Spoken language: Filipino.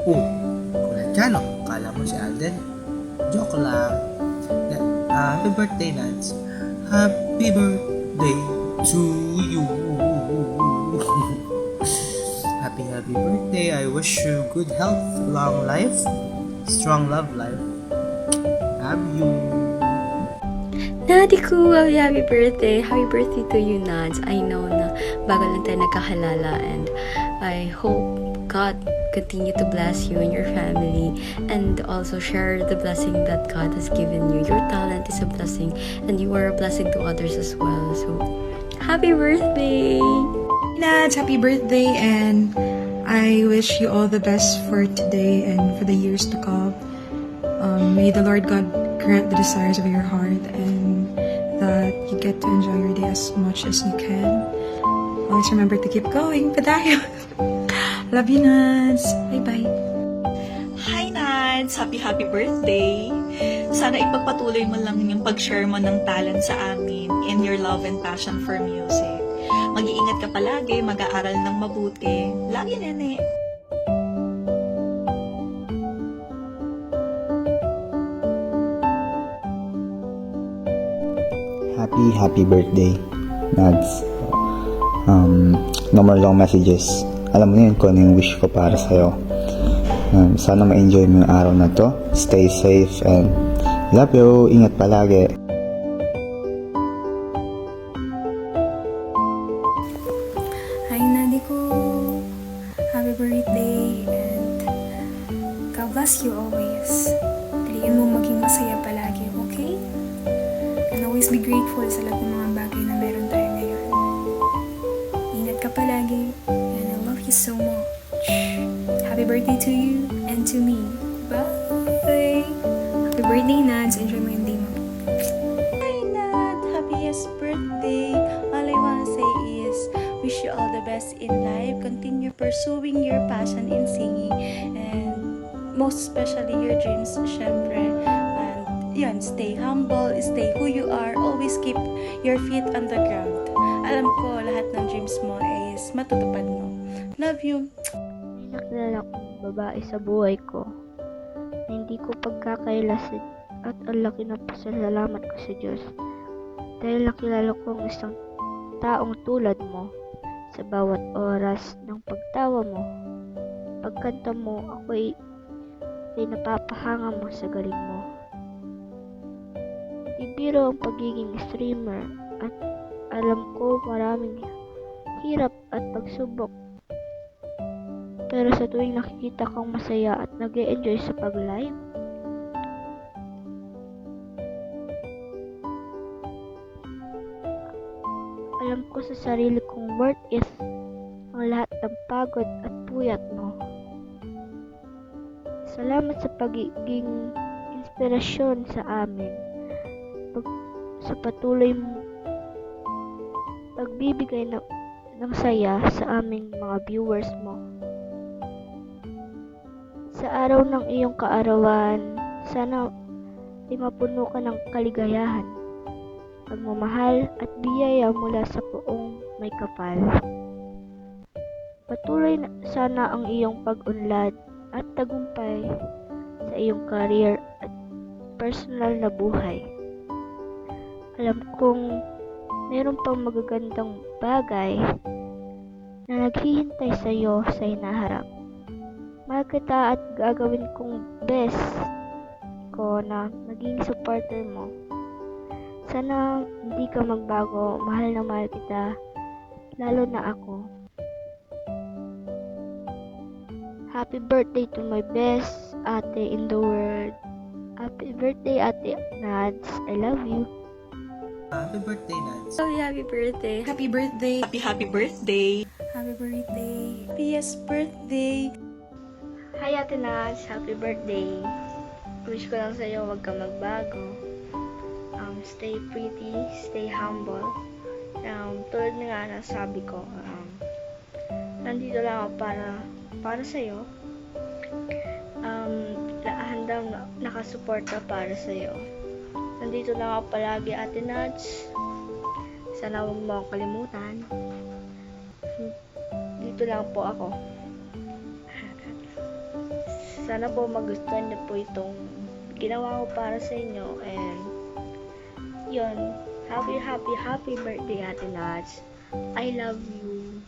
Oh, Kulanchano, kala mo si Alden? Joke lang. Happy birthday, Nats. Happy birthday to you. Happy birthday. I wish you good health, long life, strong love life. Love you. Nadi ko, happy birthday. Happy birthday to you, Nads. I know na bago lang tayo nagkakalala and I hope God continue to bless you and your family and also share the blessing that God has given you. Your talent is a blessing and you are a blessing to others as well. So, happy birthday! Nads, happy birthday, and I wish you all the best for today and for the years to come. May the Lord God grant the desires of your heart and that you get to enjoy your day as much as you can. Always remember to keep going. Padayo! Love you, Nads. Bye-bye. Hi Nads! Happy birthday! Sana ipagpatuloy mo lang yung pag-share mo ng talent sa amin in your love and passion for music. Mag-iingat ka palagi, mag-aaral ng mabuti. Lagi, nene! Happy birthday, Nads. No more long messages. Alam mo na yun kung ano yung wish ko para sa'yo. Sana ma-enjoy mo yung araw na to. Stay safe and love you. Ingat palagi. Hi, Nadi ko. Happy birthday and God bless you always. Piliin mo maging masaya palagi, okay? And always be grateful sa lahat ng mga bagay na meron tayo ngayon. Ingat ka palagi and I love you so much. Happy birthday to you and to me. Bye! Happy birthday, Nads. Enjoy mo yung day mo. Hi Nat! Happiest birthday! All I wanna say is, wish you all the best in life. Continue pursuing your passion in singing and most especially your dreams, syempre. And yun, stay humble, stay who you are, always keep your feet on the ground. Alam ko, lahat ng dreams mo is matutupad mo. Love you! May nakilala kong babae sa buhay ko na hindi ko pagkakailasin at ang laki na pasasalamat ko sa Diyos dahil nakilala ko ang isang taong tulad mo sa bawat oras ng pagtawa mo, pagkanta mo, ay napapahanga mo sa galing mo. Hindi biro ang pagiging streamer at alam ko maraming hirap at pagsubok. Pero sa tuwing nakikita kang masaya at nag-e-enjoy sa pag-live, alam ko sa sarili kong worth is ang lahat ng pagod at puyat mo. Salamat sa pagiging inspirasyon sa amin, sa patuloy mong pagbibigay ng saya sa aming mga viewers mo. Sa araw ng iyong kaarawan, sana ay mapuno ka ng kaligayahan, pagmamahal at biyaya mula sa Poong May Kapal. Patuloy sana ang iyong pag-unlad at tagumpay sa iyong career at personal na buhay. Alam kong meron pang magagandang bagay na naghihintay sa iyo sa hinaharap. Mahal kita at gagawin kong best ko na maging supporter mo. Sana hindi ka magbago, mahal na mahal kita, lalo na ako. Happy birthday to my best ate in the world. Happy birthday, Ate Nads. I love you. Happy birthday, Nats. Happy birthday! Happy birthday! Happy birthday! Happy birthday! Happiest birthday! Hi Ate Nads, happy birthday. Wish ko lang sa'yo huwag ka magbago. Stay pretty, stay humble. Tulad na nga na sabi ko, nandito lang ako para sa'yo. Handang nakasuporta para sa'yo. Nandito lang ako palagi, Ate Nads. Sana huwag mo akong kalimutan. Dito lang po ako. Sana po magustuhan niyo po itong ginawa ko para sa inyo. And yun, happy birthday Ate Nats. I love you.